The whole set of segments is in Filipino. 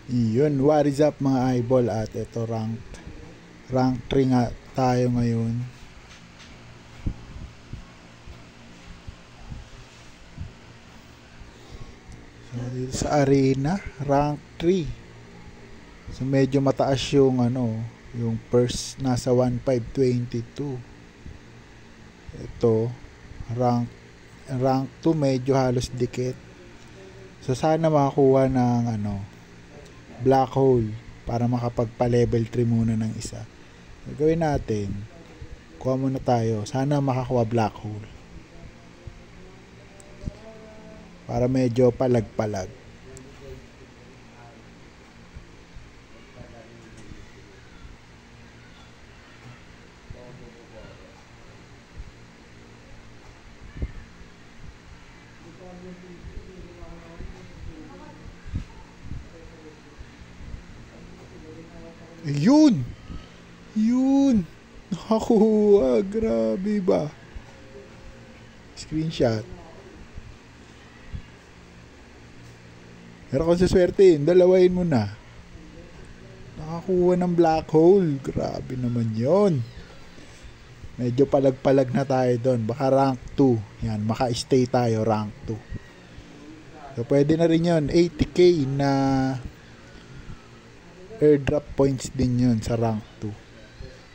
Yun, what is up mga eyeball, at ito rank 3 nga tayo ngayon. So dito sa arena, rank 3. So medyo mataas yung yung first nasa 1522. Ito rank 2 medyo halos dikit. So sana makakuha ng black hole para makapagpa-level 3 muna ng isa. Gagawin natin, kuha muna tayo. Sana makakuha black hole para medyo palag-palag. Yun nakakuha, grabe ba, screenshot. Pero kung saswertein, dalawain mo na, nakakuha ng black hole. Grabe naman yon. Medyo palag-palag na tayo doon. Baka rank 2. Yan, maka-stay tayo rank 2. So pwede na rin yun. 80k na airdrop points din yun sa rank 2.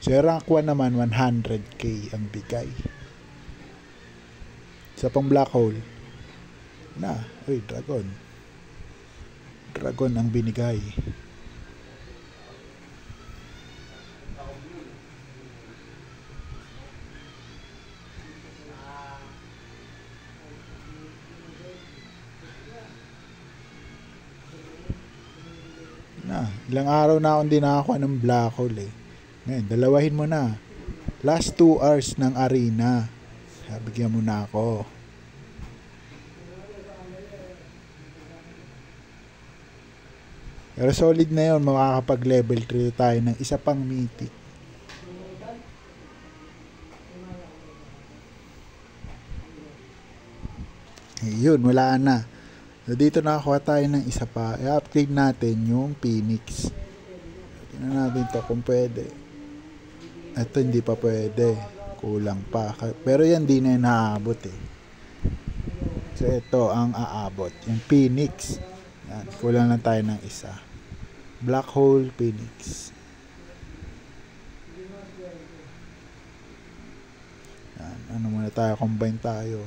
So rank 1 naman 100k ang bigay. Sa pang black hole na, dragon ang binigay. Ilang araw na akong di nakakuha ng black hole eh. Ngayon, dalawahin mo na. Last 2 hours ng arena. Bigyan mo na ako. Pero solid na yun. Makakapag level 3 tayo ng isa pang mythic. Yun, wala na. So, dito nakakuha tayo ng isa pa. I-upgrade natin yung Phoenix. Tingnan natin to kung pwede. Ito hindi pa pwede. Kulang pa. Pero yan di na naabot eh. So ito ang aabot. Yung Phoenix. Yan. Kulang lang tayo ng isa. Black hole Phoenix. Yan. Ano muna tayo? Combine tayo.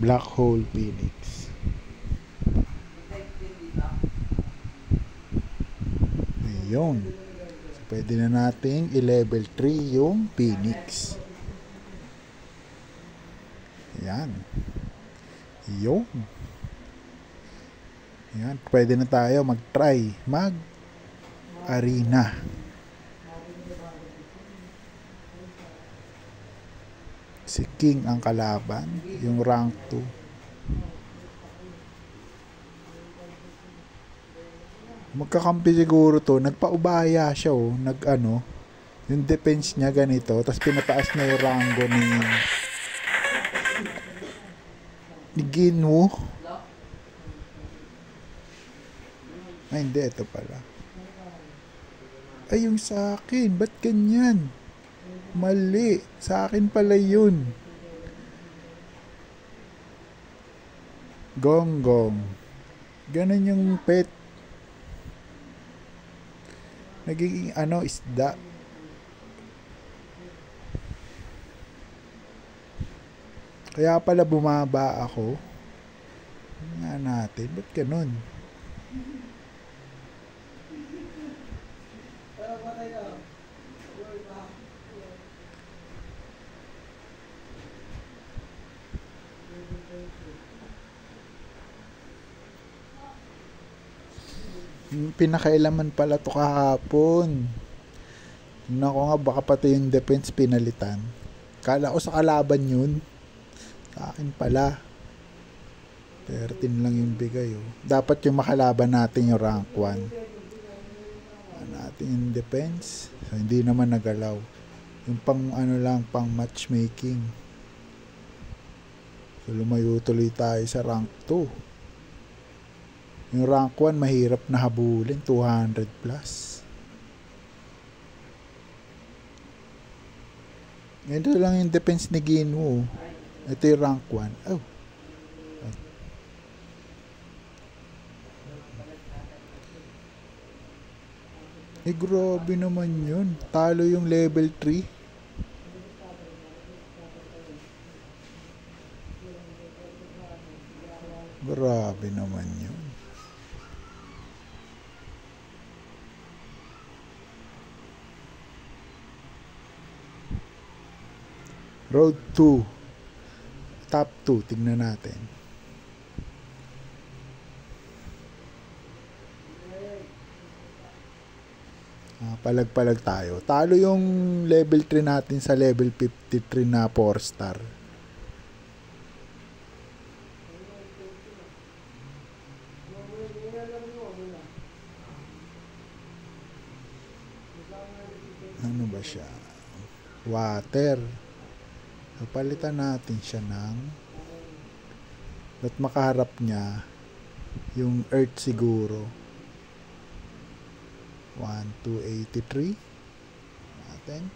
Black hole Phoenix. Ayun. So, pwede na nating i-level 3 yung Phoenix. Ayan. Yun. Ayan. Pwede na tayo mag-try. Mag-arena. Si King ang kalaban, yung rank 2. Magkakampi siguro to. Nagpaubaya siya oh. Yung defense niya ganito, tapos pinataas niya yung rango ni Ginwoo. Ay hindi, ito pala. Ay yung sa akin, ba't ganyan? Mali. Sa akin pala yun. Gonggong. Ganun yung pet. Nagiging isda. Kaya pala bumaba ako. Nga natin. Ba't ganun? Pinakailaman pala to kahapon. Tingnan ko nga, baka pati yung defense pinalitan. Kala ko sa kalaban yun. Sa akin pala. 13 lang yung bigay oh. Dapat yung makalaban natin yung rank 1. Natin yung defense. So, hindi naman nagalaw. Yung pang pang matchmaking. So, lumayo tuloy tayo sa rank 2. Yung rank 1, mahirap na habulin. 200 plus. Ito lang yung defense ni Ginwoo. Ito yung rank 1. Oh. Grabe naman yun. Talo yung level 3. Grabe naman yun. Road 2. Top 2. Tignan natin. Palag-palag tayo. Talo yung level 3 natin sa level 53 na 4 star. Ano ba siya? Water. Palitan natin siya ng at makaharap niya yung earth siguro. 1283 natin.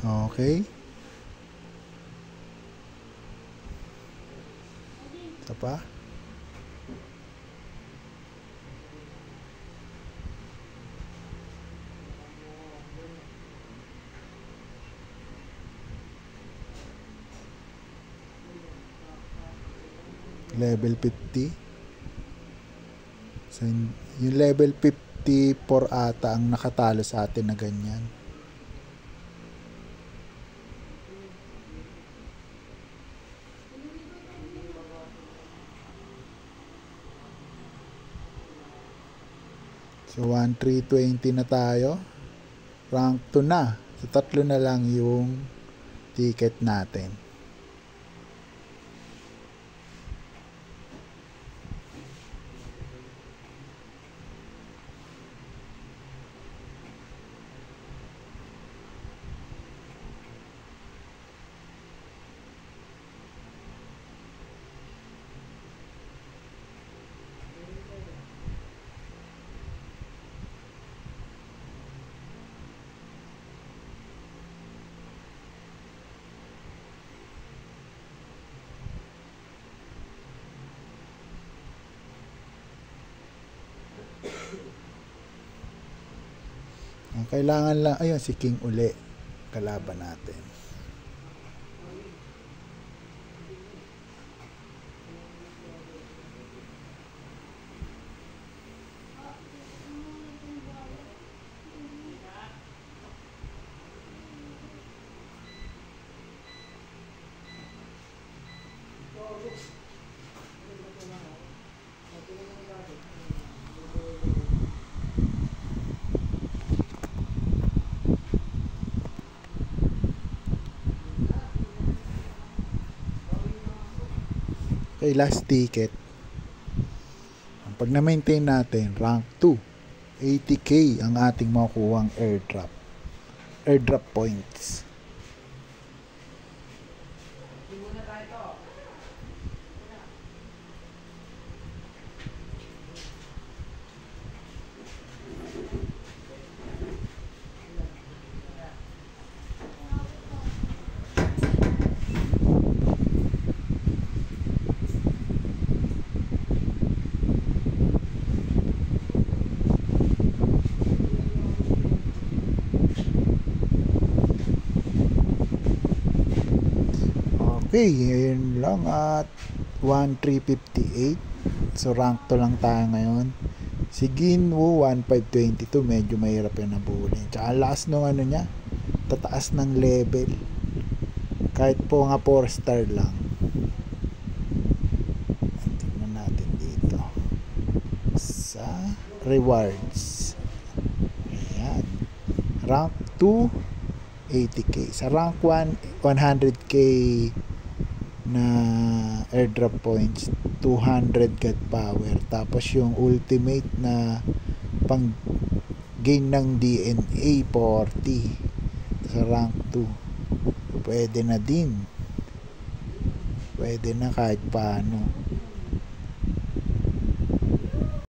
Okay. Isa pa. Level 50. So, yung level 54 ata ang nakatalo sa atin na ganyan. So, 1320 na tayo. Rank 2 na. So, 3 na lang yung ticket natin. Ang kailangan lang, ayun, si King uli. Kalaban natin. Okay, last ticket. Pag na-maintain natin, rank 2, 80k ang ating makukuhang airdrop. Airdrop points. Okay, yun lang at 1358. So rank 2 lang tayo ngayon. Si Ginwoo 1522, medyo mahirap yung nabulin. Tsaka last nung ano niya, tataas ng level. Kahit po nga 4 star lang. rewards. Ayan. Rank 2, 80k. Sa rank 1, 100k na airdrop points, 200 God power. Tapos yung ultimate na pang gain ng DNA 40 sa rank 2. Pwede na din. Pwede na kahit paano.